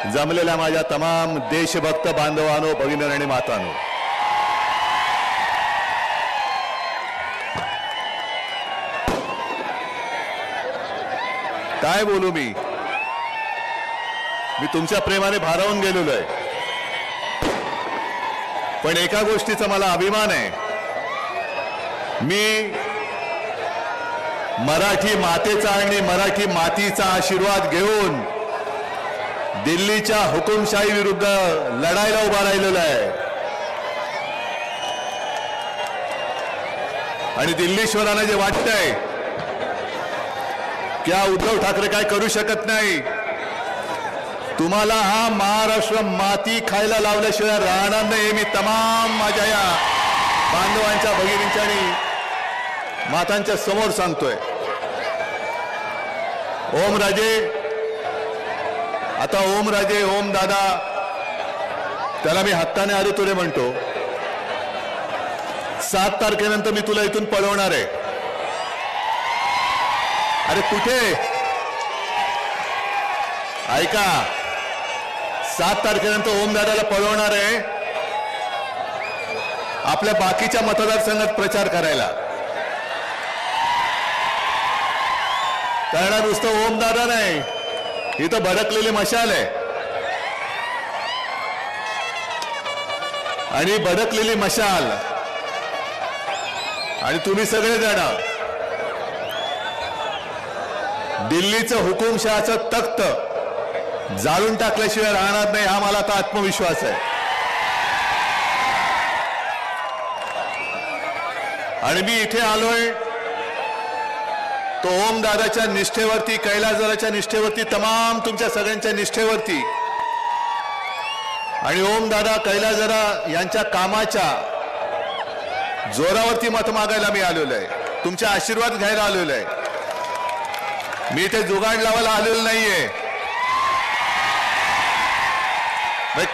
जमलेल्या माझ्या तमाम देशभक्त बांधवांनो, भगिनी आणि मातांनो, काय बोलू मी तुमच्या प्रेमाने भारावून गेलेलो आहे. पण एका गोष्टीचा मला अभिमान आहे. मी मराठी मातेचा आणि मराठी मातीचा आशीर्वाद घेऊन दिल्लीच्या हुकुमशाही विरुद्ध लढायला उभा राहिलेलो आहे. आणि दिल्लीश्वरांना जे वाटतंय की उद्धव ठाकरे काय करू शकत नाही, तुम्हाला हा महाराष्ट्र माती खायला लावल्याशिवाय राहणार नाही. मी तमाम माझ्या या बांधवांच्या, भगिनींच्या आणि मातांच्या समोर सांगतोय. ओम राजे, आता ओम राजे, ओम दादा, त्याला मी हक्काने अरे तुरे म्हणतो. 7 तारखेनंतर मी तुला इथून पळवणार आहे. अरे कुठे, ऐका, 7 तारखेनंतर ओम दादाला पळवणार आहे आपल्या बाकीच्या मतदारसंघात प्रचार करायला. कारण नुसतं ओम दादा नाही, इथं भडकलेली मशाल आहे. आणि भडकलेली मशाल आणि तुम्ही सगळे जण दिल्लीचं हुकुमशहाचं तख्त जाळून टाकल्याशिवाय राहणार नाही, हा मला आता आत्मविश्वास आहे. आणि मी इथे आलोय तो ओम दादाच्या निष्ठेवरती, कैलासदादाच्या निष्ठेवरती, तमाम तुमच्या सगळ्यांच्या निष्ठेवरती आणि ओम दादा, कैलासदादा यांच्या कामाच्या जोरावरती मत मागायला मी आलेलो आहे. तुमचे आशीर्वाद घ्यायला आलेलो आहे. मी इथे जुगाड लावायला आलेलो नाहीये.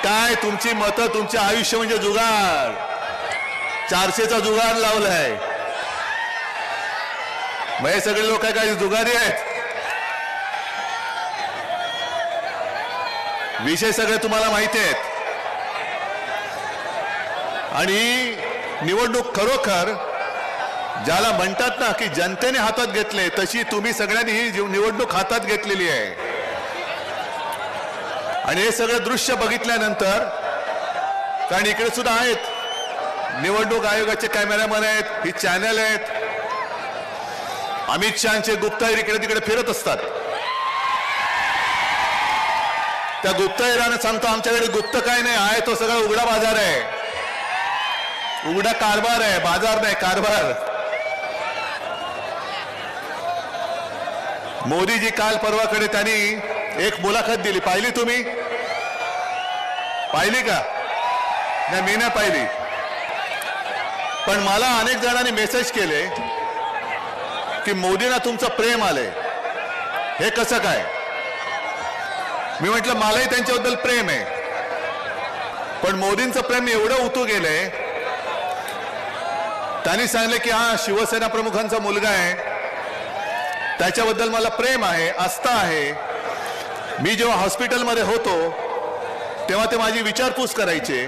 काय तुमची मतं, तुमचे आयुष्य म्हणजे जुगाड, 400चा जुगाड लावलाय. मग हे सगळे लोक काय जुगारी आहेत? विषय सगळे तुम्हाला माहिती आहेत. आणि निवडणूक खरोखर ज्याला म्हणतात ना की जनतेने हातात घेतले, तशी तुम्ही सगळ्यांनी ही निवडणूक हातात घेतलेली आहे. आणि हे सगळं दृश्य बघितल्यानंतर, कारण इकडे सुद्धा आहेत निवडणूक आयोगाचे कॅमेरामॅन आहेत, ही चॅनल आहेत, अमित शहाचे गुप्तहेर इकडे तिकडे फिरत असतात. त्या गुप्तहेराने सांगतो आमच्याकडे गुप्त काय नाही आहे, तो सगळा उघडा बाजार आहे, उघडा कारभार आहे, बाजार नाही कारभार. मोदीजी काल परवाकडे त्यांनी एक मुलाखत दिली, पाहिली तुम्ही? पाहिली का? नाही, मी नाही पाहिली. पण मला अनेक जणांनी मेसेज केले की मोदींना तुमचं प्रेम आलंय, हे कसं काय? मी म्हटलं मलाही त्यांच्याबद्दल प्रेम आहे, पण मोदींचं प्रेम एवढं उतू गेलंय. त्यांनी सांगितलं की हा शिवसेना प्रमुखांचा मुलगा आहे, त्याच्याबद्दल मला प्रेम आहे, आस्था आहे. मी जेव्हा हॉस्पिटलमध्ये होतो तेव्हा ते माझी विचारपूस करायचे.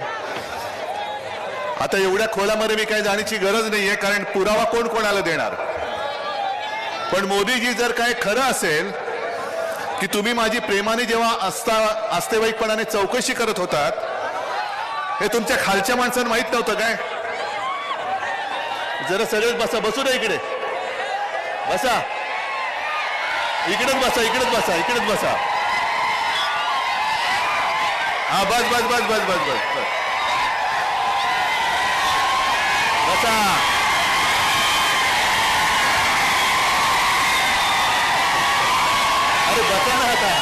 आता एवढ्या खोलामध्ये मी काही जाण्याची गरज नाहीये, कारण पुरावा कोण कोणाला देणार. पण मोदीजी जर काय खरं असेल की तुम्ही माझी प्रेमाने जेव्हा आस्थेवाईकपणाने चौकशी करत होतात, हे तुमच्या खालच्या माणसांना माहित नव्हतं काय? जरा सगळेच बसा, बसू द्या, इकडे बसा, इकडेच बसा, इकडेच बसा, इकडेच बसा. हा, बस बस बस बस बस बस बस बसा. अरे बसा ना आता.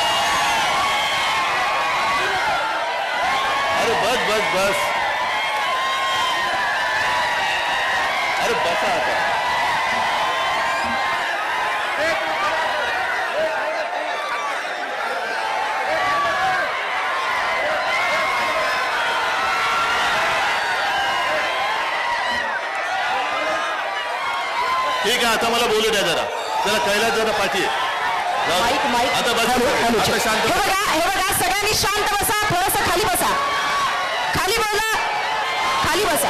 अरे बस बस बस. अरे बसा आता. ठीक आहे, आता मला बोलू द्या जरा. चला कैलास जरा पाठी. आता बस, आता शांत. हे बघा सगळ्यांनी शांत बसा, थोडंसं खाली बसा, खाली बोला, खाली बसा.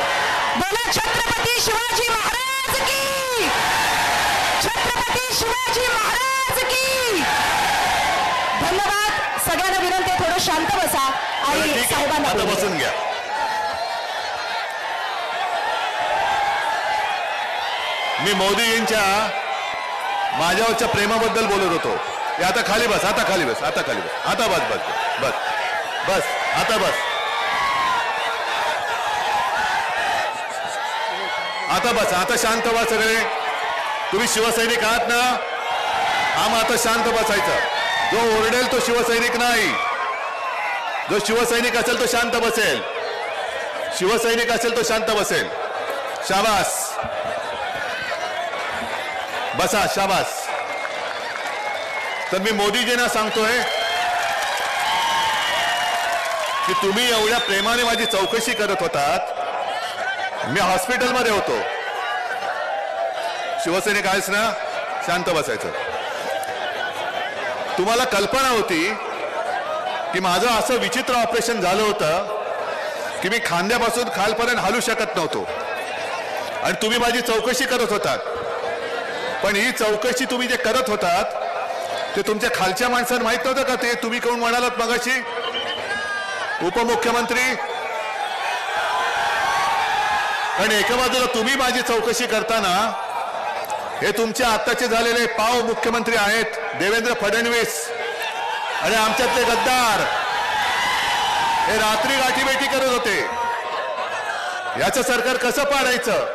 बोला छत्रपती शिवाजी महाराज की, छत्रपती शिवाजी महाराज की. धन्यवाद. सगळ्यांना विनंती आहे थोडं शांत बसा आणि साहेबांना आता बसून घ्या. मी मोदीजींच्या माझ्यावरच्या प्रेमाबद्दल बोलत होतो. आता खाली बस, आता खाली बस, आता खाली बस, आता बस बस बस बस, आता बस, आता बस, आता शांत व्हा सगळे. तुम्ही शिवसैनिक आहात ना, आम्ही आता शांत बसायचं. जो ओरडेल तो शिवसैनिक नाही. जो शिवसैनिक असेल तो शांत बसेल. शिवसैनिक असेल तो शांत बसेल. शाबास, बसा, शाबास. तर मी मोदीजींना सांगतोय की तुम्ही एवढ्या प्रेमाने माझी चौकशी करत होतात. मी हॉस्पिटलमध्ये होतो. शिवसैनिक आहेस ना, शांत बसायचं. तुम्हाला कल्पना होती की माझं असं विचित्र ऑपरेशन झालं होतं की मी खांद्यापासून खालपर्यंत हलू शकत नव्हतो आणि तुम्ही माझी चौकशी करत होतात. पण ही चौकशी तुम्ही जे करत होतात ते तुमच्या खालच्या माणसांना माहित नव्हतं का? ते तुम्ही कोण म्हणालात मगाशी, उपमुख्यमंत्री. आणि एका बाजूला तुम्ही माझी चौकशी करताना हे तुमचे आत्ताचे झालेले पाव मुख्यमंत्री आहेत देवेंद्र फडणवीस आणि आमच्यातले गद्दार हे रात्री गाठीभेटी करत होते. याचं सरकार कसं पाडायचं,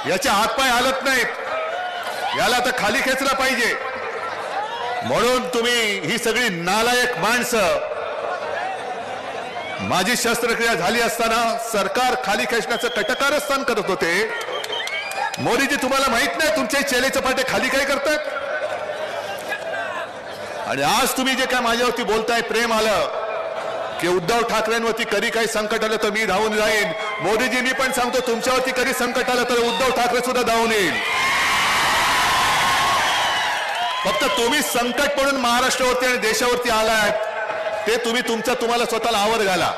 याचे हातपाय हलत नाहीत. याला आता खाली खेचला पाहिजे. म्हणून तुम्ही ही सगळी नालायक माणसं, माझी शस्त्रक्रिया झाली असताना सरकार खाली खेचण्याचं कटकारस्थान करत होते. मोदीजी, तुम्हाला माहित नाही तुमचे चेले चपाटे खाली काय करतात? आणि आज तुम्ही जे काय माझ्यावरती बोलताय, प्रेम आलं की उद्धव ठाकरेंवरती कधी काही संकट आलं तर मी धावून जाईन. मोदीजी, मी पण सांगतो तुमच्यावरती कधी संकट आलं तर उद्धव ठाकरे सुद्धा धावून येईल. फक्त तुम्ही संकट पडून महाराष्ट्रावरती आणि देशावरती आलात ते तुम्ही तुम्हाला स्वतःला आवर घाला.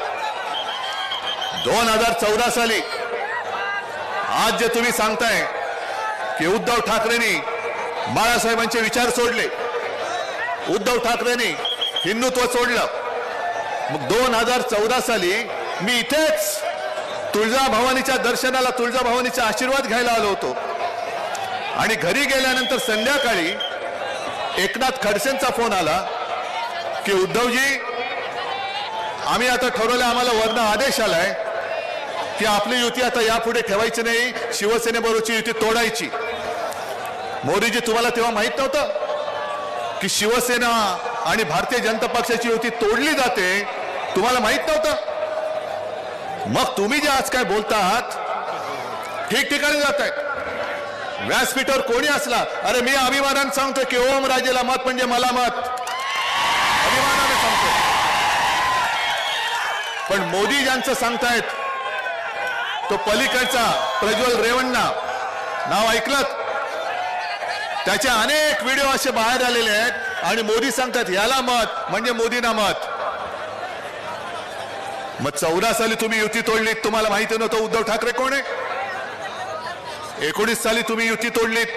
2014 साली आज जे तुम्ही सांगताय की उद्धव ठाकरेंनी बाळासाहेबांचे विचार सोडले, उद्धव ठाकरेंनी हिंदुत्व सोडलं. मग 2014 साली मी इथेच तुळजाभवानीच्या दर्शनाला, तुळजाभवानीचा आशीर्वाद घ्यायला आलो होतो आणि घरी गेल्यानंतर संध्याकाळी एकनाथ खडसेंचा फोन आला की उद्धवजी, आम्ही आता ठरवलं, आम्हाला वरनं आदेश आलाय की आपली युती आता यापुढे ठेवायची नाही, शिवसेनेबरोबरची युती तोडायची. मोदीजी, तुम्हाला तेव्हा माहित नव्हतं की शिवसेना आणि भारतीय जनता पक्षाची युती तोडली जाते? तुम्हाला माहित नव्हतं? मग तुम्ही जे आज काय बोलता आहात ठिकठिकाणी जात आहे. व्यासपीठावर कोणी असला, अरे मी अभिमानाने सांगतो की ओम राजेला मत म्हणजे मला मत, अभिमानाने सांगतो. पण मोदी ज्यांचं सांगतायत तो पलीकडचा प्रज्वल रेवण्णा नाव ऐकलं? त्याचे अनेक व्हिडिओ असे बाहेर आलेले आहेत आणि मोदी सांगतात याला मत म्हणजे मोदींना मत. मग 14 साली तुम्ही युती तोडलीत, तुम्हाला माहिती नव्हतं उद्धव ठाकरे कोण आहे? 19 साली तुम्ही युती तोडलीत,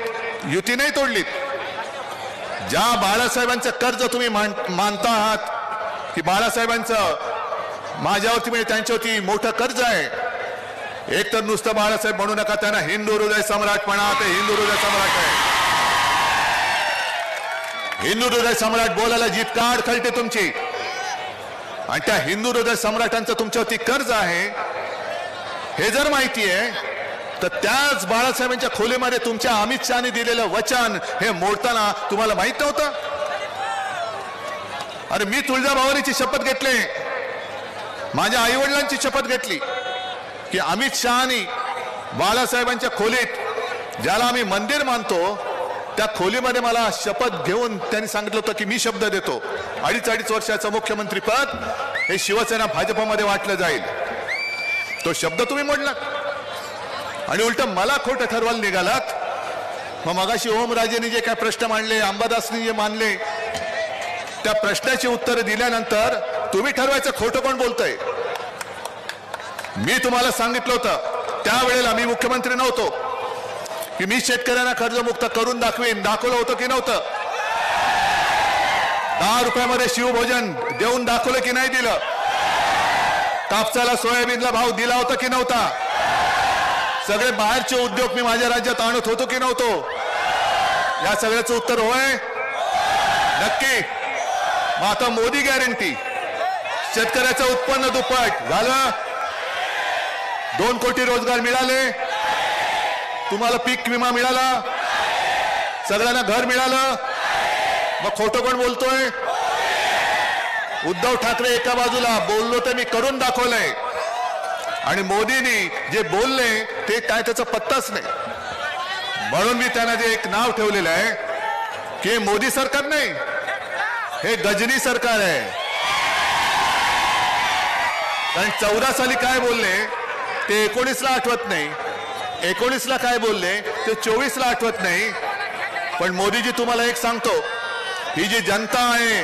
युती नाही तोडलीत. ज्या बाळासाहेबांचं कर्ज तुम्ही मानता आहात की बाळासाहेबांचं माझ्यावरती म्हणजे त्यांच्यावरती मोठं कर्ज आहे. एक तर नुसतं बाळासाहेब म्हणू नका, त्यांना हिंदू हृदय सम्राट म्हणा, ते हिंदू हृदय सम्राट आहे. हिंदू हृदय सम्राट बोलायला जीभ काढ खलते तुमची. आणि त्या हिंदू हृदय सम्राटांचं तुमच्यावरती कर्ज आहे हे जर माहिती आहे तर त्याच बाळासाहेबांच्या खोलीमध्ये तुमच्या अमित शहाने दिलेलं वचन हे मोडताना तुम्हाला माहित नव्हतं? अरे मी तुळजाभवानीची शपथ घेतली, माझ्या आईवडिलांची शपथ घेतली की अमित शहानी बाळासाहेबांच्या खोलीत, ज्याला आम्ही मंदिर मानतो, त्या खोलीमध्ये मला शपथ घेऊन त्यांनी सांगितलं होतं की मी शब्द देतो 2.5 वर्षाचं मुख्यमंत्री पद हे शिवसेना भाजपमध्ये वाटलं जाईल. तो शब्द तुम्ही मोडलात आणि उलट मला खोटं ठरवायला निघालात. मग मगाशी ओमराजेंनी जे काय प्रश्न मांडले, अंबादासनी जे मानले, त्या प्रश्नाची उत्तरं दिल्यानंतर तुम्ही ठरवायचं खोटं कोण बोलतंय. मी तुम्हाला सांगितलं होतं त्यावेळेला, मी मुख्यमंत्री नव्हतो, की मी शेतकऱ्यांना कर्जमुक्त करून दाखवीन. दाखवलं होतं की नव्हतं? 10 रुपयामध्ये शिवभोजन देऊन दाखवलं की नाही दिलं? कापसाला सोयाबीनला भाव दिला होता की नव्हता? सगळे बाहेरचे उद्योग मी माझ्या राज्यात आणत होतो की नव्हतो? या सगळ्याचं उत्तर होय, नक्की. मग आता मोदी गॅरंटी, शेतकऱ्याचं उत्पन्न दुप्पट झालं, 2 कोटी रोजगार मिळाले, तुम्हाला पीक विमा मिळाला, सगळ्यांना घर मिळालं. मग खोटं कोण बोलतोय? उद्धव ठाकरे एका बाजूला बोललो तर मी करून दाखवलंय, आणि मोदींनी जे बोलले ते काय त्याचा पत्ताच नाही. म्हणून मी त्यांना जे एक नाव ठेवलेलं आहे की मोदी सरकार नाही, हे गजनी सरकार आहे. कारण 14 साली काय बोलले ते 19ला आठवत नाही, 19ला काय बोलले ते 24ला आठवत नाही. पण मोदीजी, तुम्हाला एक सांगतो, ही जी जनता आहे,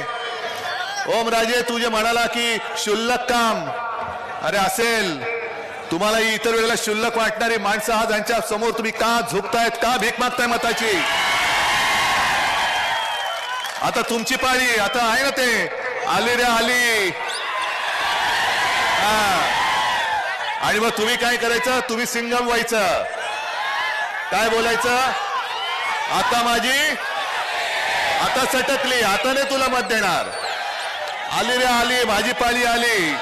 ओम राजे तू जे म्हणाला की क्षुल्लक काम, अरे असेल, तुम्हाला ही इतर वेळेला क्षुल्लक वाटणारी माणसं आज यांच्या समोर तुम्ही का झुकतायत, का भीक मागताय मताची? आता तुमची पाळी, आता आहे ना ते आली रे आली. आणि मग तुम्ही काय करायचं? तुम्ही सिंगम व्हायचं. काय बोलायचं? आता माझी, आता सटकली, आता नाही तुला मत देणार. आली रे आली, माझी पाळी आली,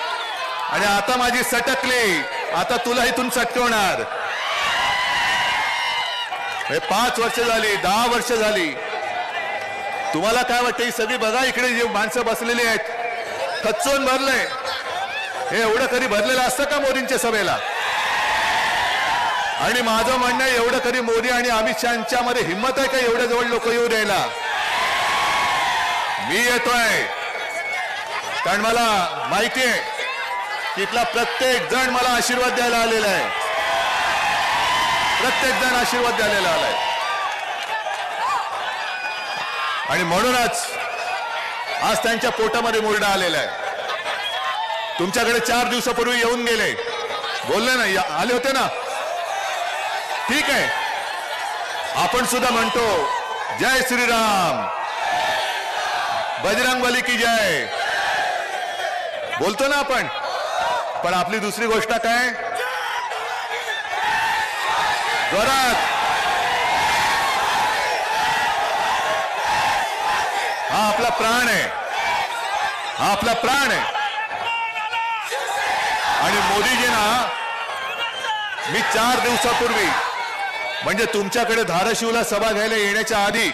आणि आता माझी सटकली, आता तुला इथून सटकवणार. 5 वर्ष झाली, 10 वर्ष झाली. तुम्हाला काय वाटतं? ही सगळी बघा इकडे जे माणसं बसलेली आहेत, खच्चून भरलंय. हे एवढं कधी भरलेलं असतं का मोदींच्या सभेला? आणि माझं म्हणणं आहे, एवढं कधी मोदी आणि अमित शहाच्या मध्ये हिंमत आहे का एवढ्या जवळ लोक येऊ द्यायला? मी येतोय कारण मला माहिती आहे तिथला प्रत्येक जण मला आशीर्वाद द्यायला आलेला आहे. प्रत्येक जण आशीर्वाद द्यायला आलाय. आणि म्हणूनच आज त्यांच्या पोटामध्ये मुरडा आलेला आहे. तुमच्याकडे 4 दिवसापूर्वी येऊन गेले, बोलले ना, आले होते ना, ठीक आहे. आपण सुद्धा म्हणतो जय श्रीराम, बजरंगबली की जय, बोलतो ना आपण. पण आपली दुसरी गोष्ट काय? जोरात, हा आपला प्राण आहे, हा आपला प्राण आहे. आणि मोदीजींना मी 4 दिवसापूर्वी, म्हणजे तुमच्याकडे धाराशिवला सभा घ्यायला येण्याच्या आधी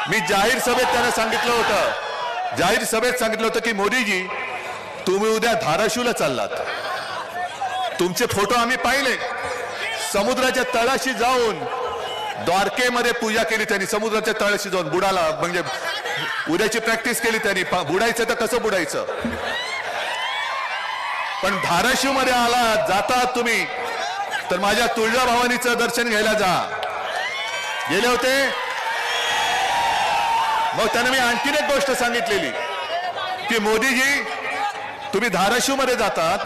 मी जाहीर सभेत त्यांना सांगितलं होतं, जाहीर सभेत सांगितलं होतं की मोदीजी, तुम्ही उद्या धाराशिवला चाललात. तुमचे फोटो आम्ही पाहिले. समुद्राच्या तळाशी जाऊन द्वारकेमध्ये पूजा केली त्यांनी, समुद्राच्या तळाशी जाऊन बुडाला, म्हणजे उद्याची प्रॅक्टिस केली त्यांनी. बुडायचं तर कसं बुडायचं? पण धाराशिव मध्ये आला जातात तुम्ही तर माझ्या तुळजाभवानीचं दर्शन घ्यायला जा. गेले होते. मग त्यांना मी आणखीन एक गोष्ट सांगितलेली की मोदीजी, तुम्ही धाराशिव मध्ये जातात,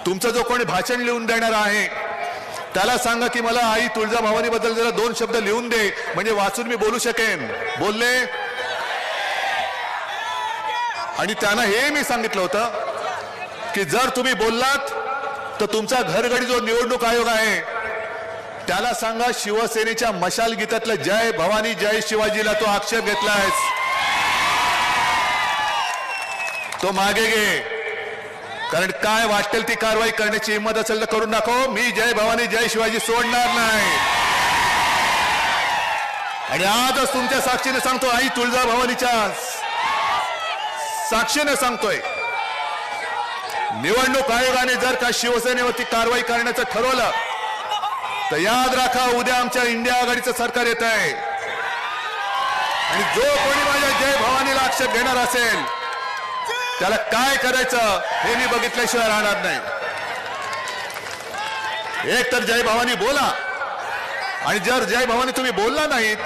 तुमचं जो कोणी भाषण लिहून देणार आहे त्याला सांगा की मला आई तुळजाभवानी बद्दल जरा 2 शब्द लिहून दे, म्हणजे वाचून मी बोलू शकेन. बोलले. आणि त्यांना हे मी सांगितलं होतं की जर तुम्ही बोललात तर तुमचा घरगडी जो निवडणूक आयोग आहे त्याला सांगा शिवसेनेच्या मशाल गीतातलं जय भवानी जय शिवाजीला तो आक्षेप घेतलायस, तो मागे घे. कारण काय वाटेल ती कारवाई करण्याची हिंमत असेल तर करून दाखव. मी जय भवानी जय शिवाजी सोडणार नाही. आणि आजच तुमच्या साक्षीने सांगतो, आई तुळजाभवानीच्या साक्षीने सांगतोय, निवडणूक आयोगाने जर का शिवसेनेवरती कारवाई करण्याचं ठरवलं तर याद राखा, उद्या आमच्या इंडिया आघाडीचं सरकार येत आहे. आणि जो कोणी माझ्या जय भवानीला आक्षेप घेणार असेल त्याला काय करायचं हे मी बघितल्याशिवाय राहणार नाही. एक तर जय भवानी बोला, आणि जर जय भवानी तुम्ही बोलला नाहीत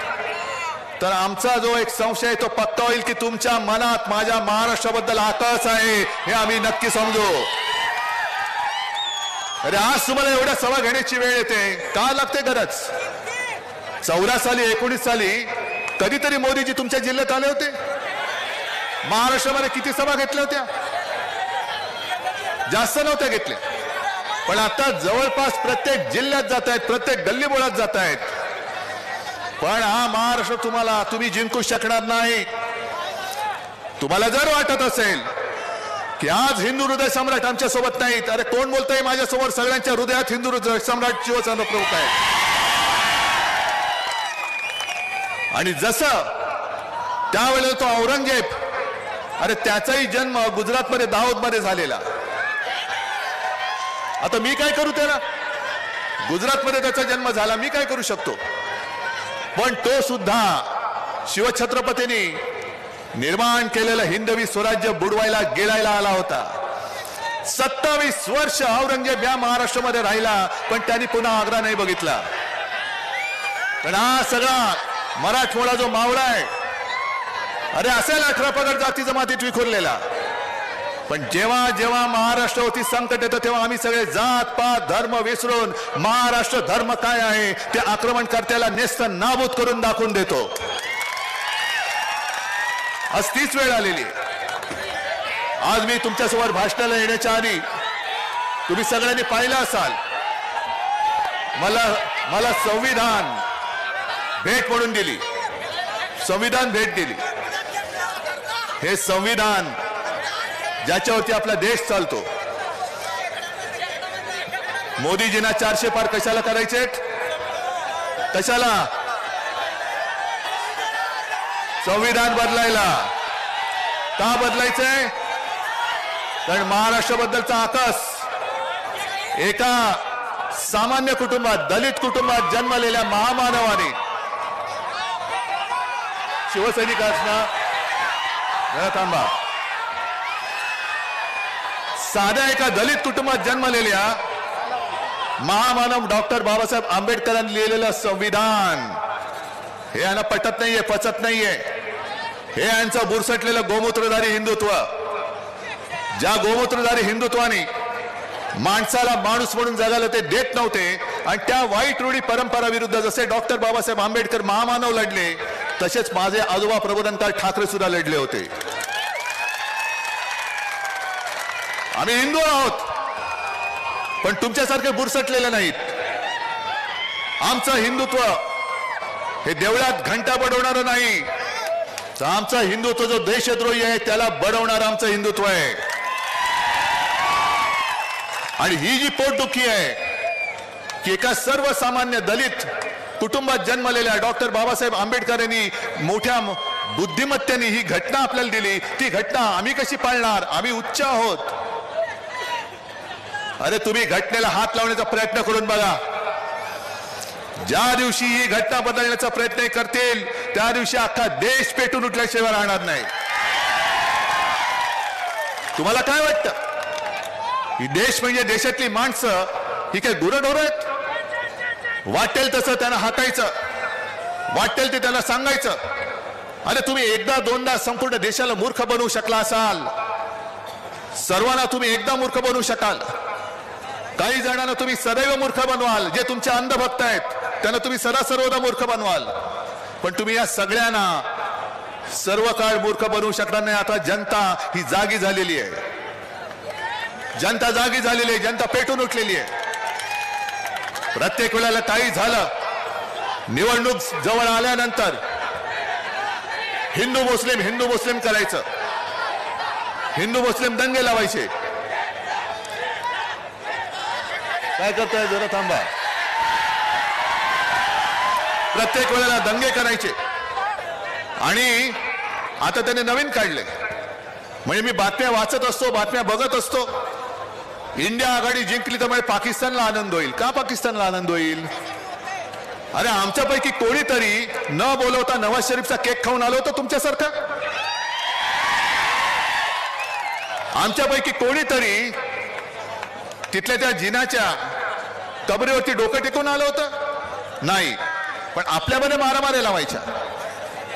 तर आमचा जो एक संशय तो पक्का होईल की तुमच्या मनात माझ्या महाराष्ट्राबद्दल आकस आहे हे आम्ही नक्की समजू. अरे आज तुम्हाला एवढ्या सभा घेण्याची वेळ येते का लागते गरज? 14 साली 19 साली कधीतरी मोदीजी तुमच्या जिल्ह्यात आले होते? महाराष्ट्रामध्ये किती सभा घेतल्या होत्या? जास्त नव्हत्या घेतल्या. पण आता जवळपास प्रत्येक जिल्ह्यात जात आहेत, प्रत्येक गल्लीबोळात जात आहेत. पण हा महाराष्ट्र तुम्ही जिंकू शकणार नाही. तुम्हाला जर वाटत असेल की आज हिंदू हृदय सम्राट आमच्या सोबत नाहीत, अरे कोण बोलतंय माझ्यासमोर? सगळ्यांच्या हृदयात हिंदू हृदय सम्राट शिवसेना प्रमुख आहेत. आणि जसं त्यावेळेला तो औरंगजेब, अरे त्याचाही जन्म गुजरातमध्ये दाहोदमध्ये झालेला. आता मी काय करू त्याला? गुजरातमध्ये त्याचा जन्म झाला, मी काय करू शकतो? पण तो सुद्धा शिवछत्रपतींनी निर्माण केलेलं हिंदवी स्वराज्य बुडवायला गिळायला आला होता. 27 वर्ष औरंगजेब या महाराष्ट्रामध्ये राहिला, पण त्यांनी पुन्हा आग्रा नाही बघितला. पण हा सगळा मराठमोळा जो मावळा आहे, अरे असेल 18 पगड जाती जमातीत विखुरलेला. पण जेव्हा जेव्हा महाराष्ट्रावरती संकट येतं तेव्हा आम्ही सगळे जात पात धर्म विसरून महाराष्ट्र धर्म काय आहे ते आक्रमणकर्त्याला नेस्त नाबूद करून दाखवून देतो. आज तीच वेळ आलेली आहे. आज मी तुमच्यासमोर भाषणाला येण्याच्या आधी तुम्ही सगळ्यांनी पाहिलं असाल, मला संविधान भेट म्हणून दिली, संविधान भेट दिली. हे संविधान ज्याच्यावरती आपला देश चालतो. मोदीजींना 400 पार कशाला करायचे? कशाला? संविधान बदलायला. का बदलायचंय? कारण महाराष्ट्राबद्दलचा आकस एका सामान्य कुटुंबात, दलित कुटुंबात जन्मलेल्या महामानवाने, शिवसैनिकांना थांबा, साध्या एका दलित कुटुंबात जन्मलेल्या महामानव डॉक्टर बाबासाहेब आंबेडकरांनी लिहिलेलं संविधान हे यांना पटत नाहीये, पचत नाहीये. हे यांचं बुरसटलेलं गोमूत्रधारी हिंदुत्व, ज्या गोमूत्रधारी हिंदुत्वाने माणसाला माणूस म्हणून जगायला ते देत नव्हते, आणि त्या वाईट रूढी परंपरा विरुद्ध जसे डॉक्टर बाबासाहेब आंबेडकर महामानव लढले, तसेच माझे आजोबा प्रबोधनकार ठाकरे सुद्धा लढले होते. आम्ही हिंदू आहोत, पण तुमच्यासारखे बुरसटलेले नाहीत. आमचं हिंदुत्व हे देवळात घंटा बडवणारं नाही, तर आमचं हिंदुत्व जो देशद्रोही आहे त्याला बडवणारं आमचं हिंदुत्व आहे. आणि ही जी पोटदुखी आहे की एका सर्वसामान्य दलित कुटुंबात जन्मलेल्या डॉक्टर बाबासाहेब आंबेडकर यांनी मोठ्या बुद्धिमत्तेने ही घटना आपल्याला दिली, ती घटना आम्ही कशी पाळणार? आम्ही उच्च आहोत. अरे तुम्ही घटनेला हात लावण्याचा प्रयत्न करून बघा. ज्या दिवशी ही घटना बदलण्याचा प्रयत्न करतील त्या दिवशी अख्खा देश पेटून उठल्याशिवाय राहणार नाही. तुम्हाला काय वाटतं? ही देश म्हणजे देशातली माणसं ही काय गुरंढोरं आहेत? वाटेल तसं त्यांना हाकायचं, वाटेल ते त्यांना सांगायचं. अरे तुम्ही एकदा दोनदा संपूर्ण देशाला मूर्ख बनवू शकला असाल, सर्वांना तुम्ही एकदा मूर्ख बनवू शकाल. काही जणांना तुम्ही सदैव मूर्ख बनवाल, जे तुमचे अंधभक्त आहेत त्यांना तुम्ही सर्वदा मूर्ख बनवाल. पण तुम्ही या सगळ्यांना सर्व काळ मूर्ख बनवू शकणार नाही. आता जनता ही जागी झालेली आहे, जनता जागी झालेली आहे, जनता पेटून उठलेली आहे. प्रत्येक वेळेला काही झालं, निवडणूक जवळ आल्यानंतर हिंदू मुस्लिम करायचं, हिंदू मुस्लिम दंगे लावायचे. काय करताय? जरा थांबा. प्रत्येक वेळेला दंगे करायचे. आणि आता त्याने नवीन काढले, म्हणजे मी बातम्या वाचत असतो, बातम्या बघत असतो, इंडिया आघाडी जिंकली तर म्हणजे पाकिस्तानला आनंद होईल. का पाकिस्तानला आनंद होईल? अरे आमच्यापैकी कोणीतरी न बोलवता नवाज शरीफचा केक खाऊन आलो होतं तुमच्यासारखा? आमच्यापैकी कोणीतरी तिथल्या त्या जिनाच्या कबरीवरती डोकं टेकून आलं होतं? नाही. पण आपल्यामध्ये मारामाऱ्या लावायच्या.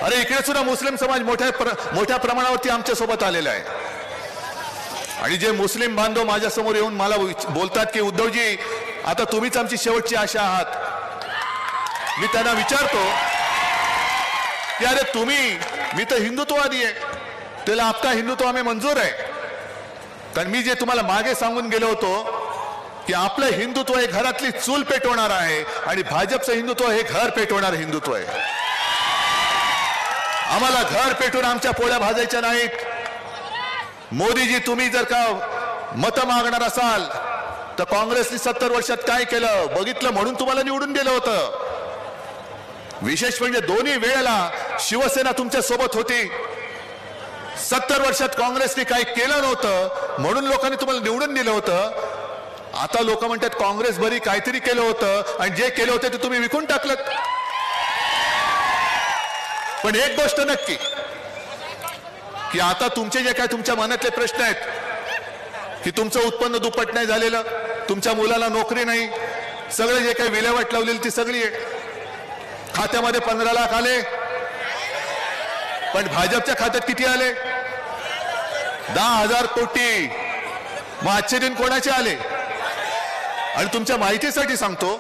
अरे इकडे सुद्धा मुस्लिम समाज मोठ्या प्रमाणावरती आमच्या सोबत आलेला आहे. आणि जे मुस्लिम बांधव माझ्या समोर येऊन मला बोलतात की उद्धवजी आता तुम्हीच आमची शेवटची आशा आहात. मी त्यांना विचारतो की अरे तुम्ही, मी तर हिंदुत्ववादी आहे, त्याला आपका हिंदुत्व आम्ही मंजूर आहे. कारण मी जे तुम्हाला मागे सांगून गेलो होतो की आपलं हिंदुत्व हे घरातली चूल पेटवणार आहे आणि भाजपचं हिंदुत्व हे घर पेटवणार हिंदुत्व आहे. आम्हाला घर पेटून आमच्या पोळ्या भाजायच्या नाहीत. मोदीजी तुम्ही जर का मतं मागणार असाल तर काँग्रेसने 70 वर्षात काय केलं बघितलं म्हणून तुम्हाला निवडून दिलं होतं. विशेष म्हणजे दोन्ही वेळेला शिवसेना तुमच्या सोबत होती. 70 वर्षात काँग्रेसने काही केलं नव्हतं म्हणून लोकांनी तुम्हाला निवडून दिलं होतं. आता लोक म्हणतात काँग्रेस बरी काहीतरी केलं होतं आणि जे केलं होतं ते तुम्ही विकून टाकलं. पण एक गोष्ट नक्की की आता तुमचे जे काय तुमच्या मनातले प्रश्न आहेत की तुमचं उत्पन्न दुप्पट नाही झालेलं, तुमच्या मुलाला नोकरी नाही, सगळे जे काही विल्हेवाट लावलेली ती सगळी आहे. खात्यामध्ये 15 लाख आले पण भाजपच्या खात्यात किती आले? 10,000 कोटी. मग आजचे दिन कोणाचे आले? आणि तुमच्या माहितीसाठी सांगतो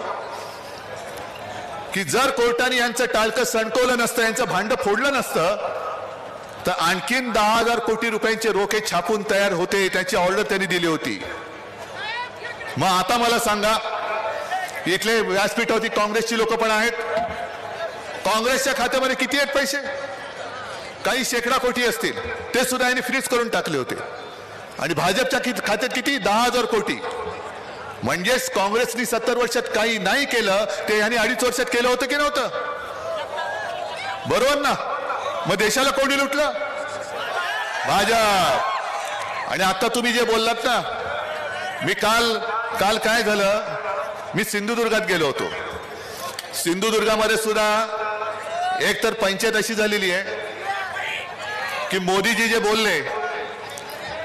की जर कोर्टाने यांचं टाळकं सणकवलं नसतं, यांचं भांड फोडलं नसतं तर आणखीन 10,000 कोटी रुपयांचे रोखे छापून तयार होते. त्याची ऑर्डर त्यांनी दिली होती. मग आता मला सांगा, इथले व्यासपीठावरती काँग्रेसची लोक पण आहेत. काँग्रेसच्या खात्यामध्ये किती आहेत पैसे? काही शेकडा कोटी असतील, ते सुद्धा यांनी फ्रीज करून टाकले होते. आणि भाजपच्या खात्यात किती? 10,000 कोटी. म्हणजेच काँग्रेसनी 70 वर्षात काही नाही केलं ते यांनी 2.5 वर्षात केलं होतं की नव्हतं? बरोबर ना? मग देशाला कोणी लुटलं? भाजप. आणि आता तुम्ही जे बोललात ना, मी काल काय झालं, मी सिंधुदुर्गात गेलो होतो. सिंधुदुर्गामध्ये सुद्धा एक तर पंचायत अशी झालेली आहे की मोदीजी जे बोलले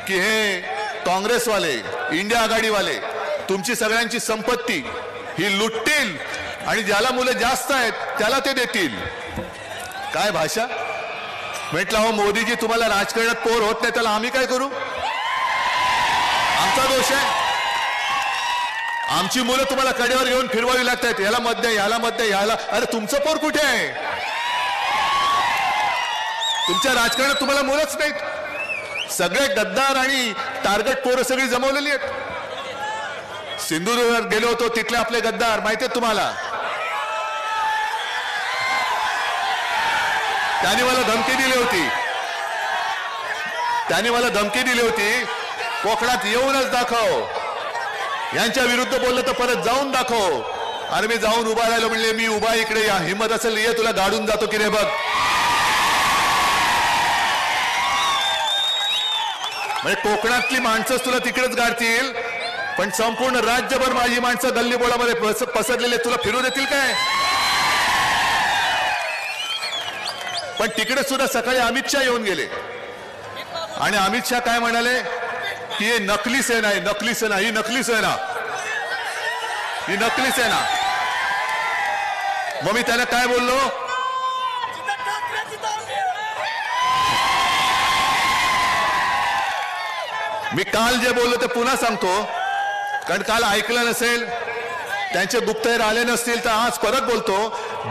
की हे काँग्रेसवाले, इंडिया आघाडीवाले तुमची सगळ्यांची संपत्ती ही लुटतील आणि ज्याला मुलं जास्त आहेत त्याला ते देतील. काय भाषा? म्हटलं हो मोदीजी, तुम्हाला राजकारणात पोर होत नाही त्याला आम्ही काय करू? आमचा दोष आहे? आमची मुलं तुम्हाला कडेवर घेऊन फिरवावी लागतात, याला मत द्या, याला मत द्या, याला. अरे तुमचं पोर कुठे आहे? तुमच्या राजकारणात तुम्हाला मुलंच नाहीत. सगळे गद्दार आणि टार्गेट पोरं सगळी जमवलेली आहेत. सिंधुदुर्गात गेलो होतो, तिथले आपले गद्दार माहिती आहेत तुम्हाला. त्यांनी मला धमकी दिली होती, कोकणात येऊनच दाखव, यांच्या विरुद्ध बोललं तर परत जाऊन दाखव. अरे मी जाऊन उभा राहिलो, म्हणले मी उभा इकडे, या हिम्मत असेल ये, तुला गाडून जातो की रे बघ. म्हणजे कोकणातली माणसंच तुला तिकडेच गाडतील पण संपूर्ण राज्यभर माझी माणसं गल्लीबोळामध्ये पसरलेले तुला फिरू देतील काय? पण तिकडे सुद्धा सकाळी अमित शहा येऊन गेले आणि अमित शहा काय म्हणाले की हे नकली सेना आहे, नकली सेना, ही नकली सेना, ही नकली सेना. मग मी त्याला काय बोललो, मी काल जे बोललो ते पुन्हा सांगतो कारण काल ऐकलं नसेल, त्यांचे गुप्तहेर आले नसतील तर आज परत बोलतो,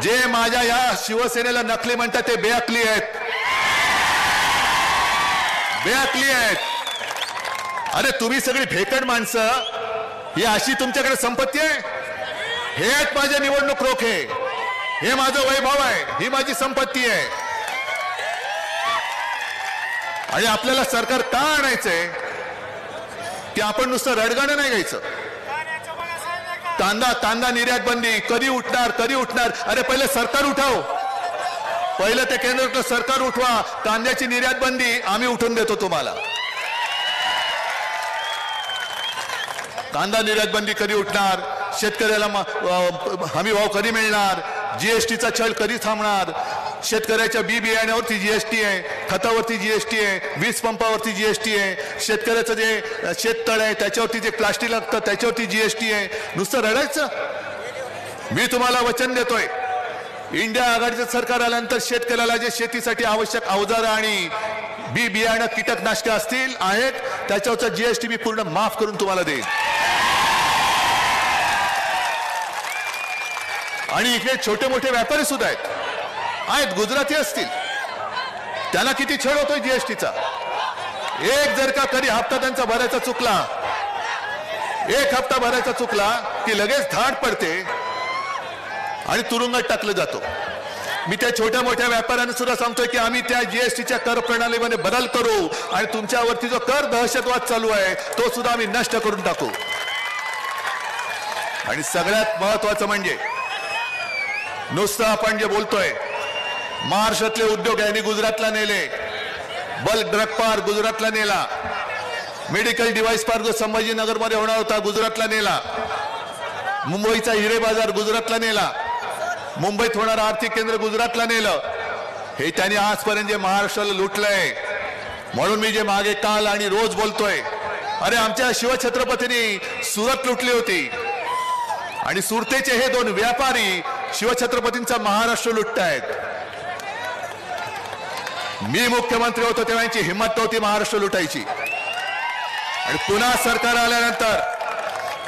जे माझ्या या शिवसेनेला नकली म्हणतात ते बेअक्ली आहेत, बेअक्ली आहेत. अरे तुम्ही सगळी भेकड माणसं, ही अशी तुमच्याकडे संपत्ती आहे? हे आहेत माझे निवडणूक रोखे, हे माझं वैभव आहे, ही माझी संपत्ती आहे. आणि आपल्याला सरकार का आणायचंय की आपण नुसतं रडगाणं नाही घ्यायचं. कांदा निर्यात बंदी कधी उठणार, कधी उठणार? अरे पहिले सरकार उठाव, पहिलं ते केंद्र सरकार उठवा, कांद्याची निर्यात बंदी आम्ही उठून देतो तुम्हाला. कांदा निर्यात बंदी कधी उठणार? शेतकऱ्याला हमी भाव कधी मिळणार? जीएसटीचा छळ कधी थांबणार? शेतकऱ्याच्या बी बियाण्यावरती जीएसटी आहे, खतावरती जीएसटी आहे, वीज पंपावरती जीएसटी आहे, शेतकऱ्याचं जे शेततळ आहे त्याच्यावरती जे प्लास्टिक लागतं त्याच्यावरती जीएसटी आहे. नुसतं रडायचं? मी तुम्हाला वचन देतोय, इंडिया आघाडीचं सरकार आल्यानंतर शेतकऱ्याला जे शेतीसाठी आवश्यक अवजारं आणि बी बियाणं कीटकनाशके असतील आहेत त्याच्यावरचा जीएसटी मी पूर्ण माफ करून तुम्हाला देईन. आणि इकडे छोटे मोठे व्यापारी सुद्धा आहेत गुजराती असतील, त्यांना किती छळ होतोय जीएसटीचा. एक जर का कधी हप्ता त्यांचा भरायचा चुकला, एक हप्ता भरायचा चुकला की लगेच धाड पडते आणि तुरुंगात टाकलं जातो. मी त्या छोट्या मोठ्या व्यापाऱ्यांना सुद्धा सांगतोय की आम्ही त्या जीएसटीच्या कर प्रणालीमध्ये बदल करू आणि तुमच्यावरती जो कर दहशतवाद चालू आहे तो सुद्धा आम्ही नष्ट करून टाकू. आणि सगळ्यात महत्वाचं म्हणजे नुसतं आपण जे बोलतोय, महाराष्ट्रातले उद्योग यांनी गुजरातला नेले, बल्क ड्रग पार्क गुजरातला नेला, मेडिकल डिव्हाइस पार्क जो संभाजीनगरमध्ये होणार होता गुजरातला नेला, मुंबईचा हिरे बाजार गुजरातला नेला, मुंबईत होणारं आर्थिक केंद्र गुजरातला नेलं. हे त्यांनी आजपर्यंत जे महाराष्ट्राला लुटलंय. म्हणून मी जे मागे काल आणि रोज बोलतोय, अरे आमच्या शिवछत्रपतींनी सुरत लुटली होती आणि सुरतेचे हे दोन व्यापारी शिवछत्रपतींचा महाराष्ट्र लुटतायत. मी मुख्यमंत्री होतो तेव्हा यांची हिंमत नव्हती महाराष्ट्र लुटायची. आणि पुन्हा सरकार आल्यानंतर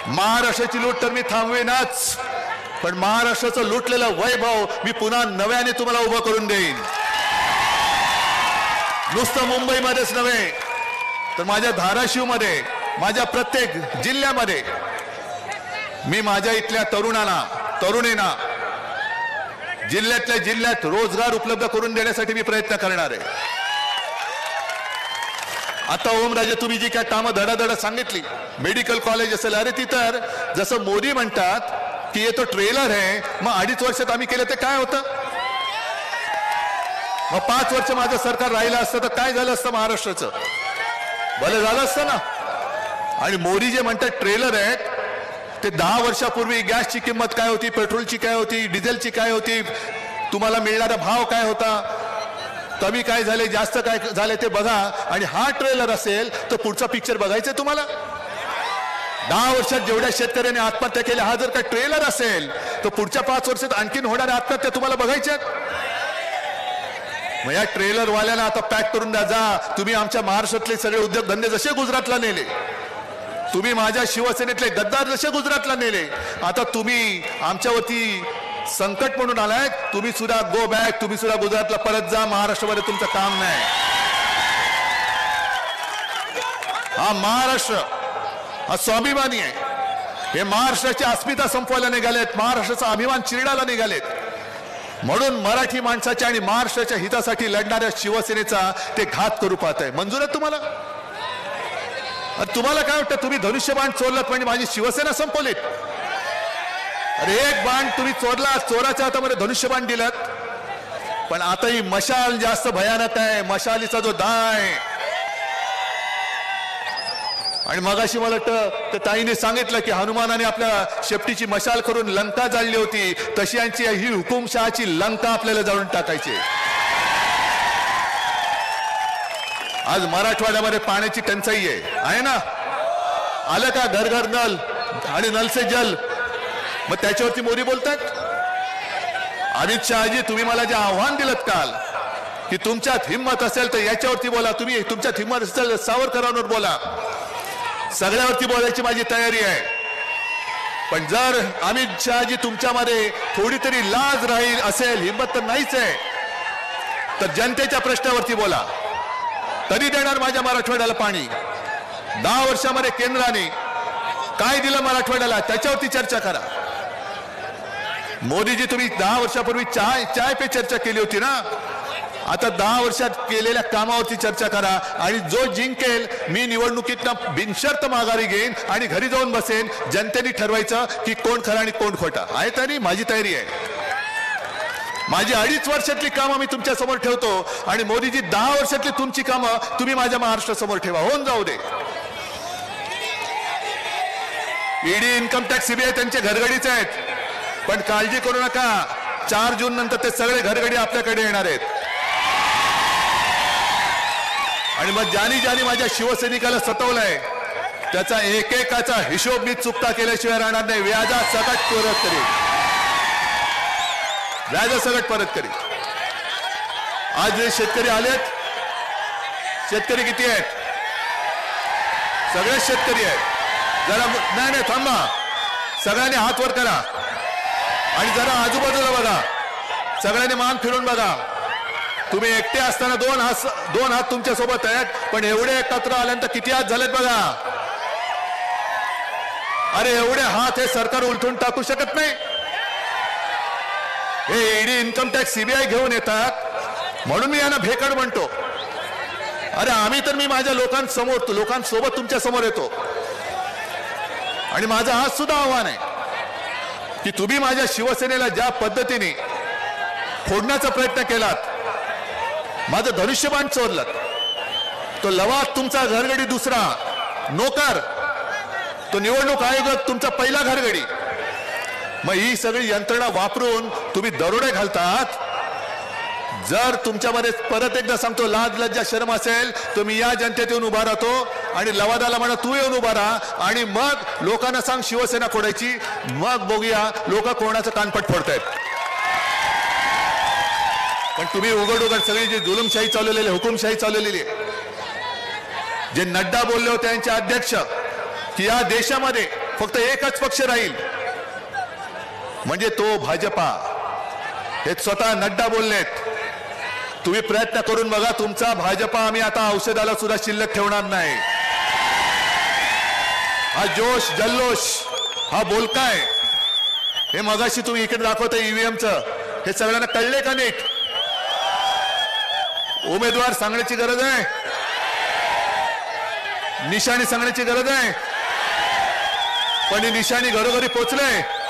महाराष्ट्राची लूट तर मी थांबवेनच, पण महाराष्ट्राचं लुटलेलं वैभव मी पुन्हा नव्याने तुम्हाला उभं करून देईन. नुसतं मुंबईमध्येच नव्हे तर माझ्या धाराशिवमध्ये, माझ्या प्रत्येक जिल्ह्यामध्ये मी माझ्या इथल्या तरुणींना जिल्ह्यातल्या जिल्ह्यात रोजगार उपलब्ध करून देण्यासाठी मी प्रयत्न करणार आहे. आता ओमराजे तुम्ही जी काय कामं धडाधड सांगितली, मेडिकल कॉलेज असेल, अरे ती तर जसं मोदी म्हणतात की हे तो ट्रेलर आहे, मग 2.5 वर्षात आम्ही केलं ते काय होतं? मग 5 वर्ष माझं सरकार राहिलं असतं तर काय झालं असतं महाराष्ट्राचं? भलं झालं असतं ना. आणि मोदी जे म्हणतात ट्रेलर आहेत ते 10 वर्षापूर्वी गॅसची किंमत काय होती, पेट्रोलची काय होती, डिझेलची काय होती, तुम्हाला मिळणारा भाव काय होता, कमी काय झाले, जास्त काय झाले ते बघा. आणि हा ट्रेलर असेल तर पुढचा पिक्चर बघायचा तुम्हाला. 10 वर्षात जेवढ्या शेतकऱ्यांनी आत्महत्या केल्या, हा जर का ट्रेलर असेल तर पुढच्या 5 वर्षात आणखीन होणाऱ्या आत्महत्या तुम्हाला बघायच्यात. मग या ट्रेलर वाल्याला आता पॅक करून द्या, जा तुम्ही आमच्या महाराष्ट्रातले सगळे उद्योगधंदे जसे गुजरातला नेले, तुम्ही माझ्या शिवसेनेतले गद्दार जसे गुजरातला नेले, आता तुम्ही आमच्यावरती संकट म्हणून आलाय, तुम्ही सुद्धा गो बॅक, तुम्ही सुद्धा गुजरातला परत जा, महाराष्ट्रामध्ये तुमचं काम नाही. हा महाराष्ट्र हा स्वाभिमानी आहे. हे महाराष्ट्राची अस्मिता संपवायला निघालेत, महाराष्ट्राचा अभिमान चिरडायला निघालेत. म्हणून मराठी माणसाच्या आणि महाराष्ट्राच्या हितासाठी लढणाऱ्या शिवसेनेचा ते घात करू पाहत आहे. मंजूर आहे तुम्हाला? तुम्हाला काय वाटतं, तुम्ही धनुष्यबाण चोरलात म्हणजे माझी शिवसेना संपवलीत? अरे एक बाण तुम्ही चोरला, चोराच्या हातामध्ये धनुष्यबाण दिलात. पण आता ही मशाल जास्त भयानक आहे, मशालीचा जो दाळ आहे. आणि मगाशी मला वाटतं त्या ताईने सांगितलं की हनुमानाने आपल्या शेपटीची मशाल करून लंका जाळली होती, तशी यांची ही हुकुमशहाची लंका आपल्याला जाळून टाकायची. आज मराठवाड्यामध्ये पाण्याची टंचाई आहे ना? आलं का घर घर नल आणि नल से जल? मग त्याच्यावरती मोदी बोलतात. अमित शहाजी तुम्ही मला जे आव्हान दिलं काल की तुमच्यात हिंमत असेल तर याच्यावरती बोला, तुम्ही तुमच्यात हिंमत असेल सावरकरांवर बोला, सगळ्यावरती बोलायची माझी तयारी आहे. पण जर अमित शहाजी तुमच्यामध्ये थोडी तरी लाज राहील असेल, हिंमत तर नाहीच आहे, तर जनतेच्या प्रश्नावरती बोला. कधी देणार माझ्या मराठवाड्याला पाणी? 10 वर्षामध्ये केंद्राने काय दिलं मराठवाड्याला त्याच्यावरती चर्चा करा. मोदीजी तुम्ही 10 वर्षापूर्वी चाय पे चर्चा केली होती ना, आता 10 वर्षात केलेल्या कामावरती चर्चा करा. आणि जो जिंकेल मी निवडणुकीतनं बिनशर्त माघारी घेईन आणि घरी जाऊन बसेन. जनतेने ठरवायचं की कोण खरं आणि कोण खोटा आहे. तरी माझी तयारी आहे. माझी 2.5 वर्षातली कामं मी तुमच्या समोर ठेवतो आणि मोदीजी 10 वर्षातली तुमची कामं तुम्ही माझ्या महाराष्ट्रासमोर ठेवा, होऊन जाऊ दे. ईडी, इन्कम टॅक्स, सीबीआय त्यांचे घरगडीचे आहेत, पण काळजी करू नका, 4 जून नंतर ते सगळे घरगडी आपल्याकडे येणार आहेत. आणि मग ज्यानी माझ्या शिवसैनिकाला सतवलंय त्याचा एकेकाचा हिशोब मी चुकता केल्याशिवाय राहणार नाही. व्याजा सकट परत करेल. व्याज सगळं परत करी. आज जे शेतकरी आलेत, शेतकरी किती आहेत? सगळे शेतकरी आहेत. जरा नाही थांबा, सगळ्यांनी हात वर करा आणि जरा आजूबाजूला बघा, सगळ्यांनी मान फिरून बघा. तुम्ही एकटे असताना दोन हात तुमच्या सोबत आहेत, पण एवढे एकत्र आल्यानंतर किती हात झालेत बघा. अरे एवढे हात हे सरकार उलटून टाकू शकत नाही. हे ईडी, इन्कम टॅक्स, सीबीआय घेऊन येतात म्हणून मी यांना भेकड म्हणतो. अरे आम्ही तर मी माझ्या लोकांसोबत तुमच्या समोर येतो आणि माझं आज सुद्धा आव्हान आहे की तुम्ही माझ्या शिवसेनेला ज्या पद्धतीने फोडण्याचा प्रयत्न केलात, माझं धनुष्यबाण चोरलात, तो लवाद तुमचा घरगडी दुसरा, नोकर तो निवडणूक आयोग तुमचा पहिला घरगडी. मग ही सगळी यंत्रणा वापरून तुम्ही दरोडे घालतात. जर तुमच्यामध्ये परत एकदा सांगतो लाज लज्जा शरम असेल तर मी या जनतेत येऊन उभा राहतो आणि लवादाला म्हणा तू येऊन उभा राहा आणि मग लोकांना सांग शिवसेना फोडायची. मग बघूया लोक कोणाचं कानपट फोडतायत. पण तुम्ही उघड सगळी जी जुलुमशाही चालवलेली, हुकुमशाही चालवलेली आहे, जे नड्डा बोलले होते त्यांचे अध्यक्ष की या देशामध्ये फक्त एकच पक्ष राहील म्हणजे तो भाजपा, हे स्वतः नड्डा बोललेत. तुम्ही प्रयत्न करून बघा, तुमचा भाजपा आम्ही आता औषधाला सुद्धा शिल्लक ठेवणार नाही. हा जोश जल्लोष, हा बोलकाय, हे मगाशी तुम्ही इकडे दाखवता ईव्हीएमचं, हे सगळ्यांना कळले का नीट? उमेदवार सांगण्याची गरज आहे, निशाणी सांगण्याची गरज आहे, पण ही निशाणी घरोघरी पोचले.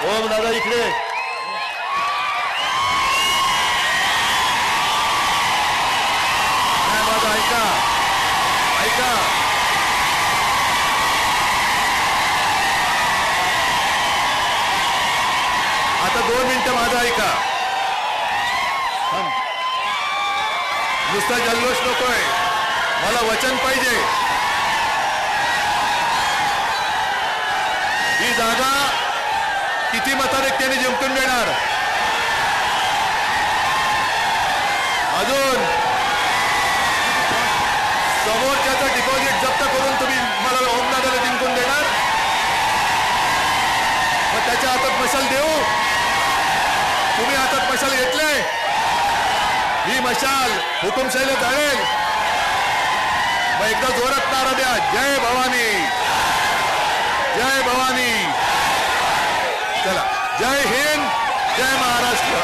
ओम दादा इकडे. माझं ऐका ऐका, आता 2 मिनिटं माझं ऐका. नुसता जल्लोष नकोय, मला वचन पाहिजे. ही जागा किती मताधिक्याने जिंकून देणार? अजून समोरच्याचं डिपॉझिट जप्त करून तुम्ही मला ओमदादाला जिंकून देणार? मग त्याच्या हातात मशाल देऊ? तुम्ही हातात मशाल घेतले, ही मशाल हुकुमशाहीला जाळेल. मग एकदा जोरात नारा द्या, जय भवानी, जय भवानी. चला, जय हिंद, जय महाराष्ट्र.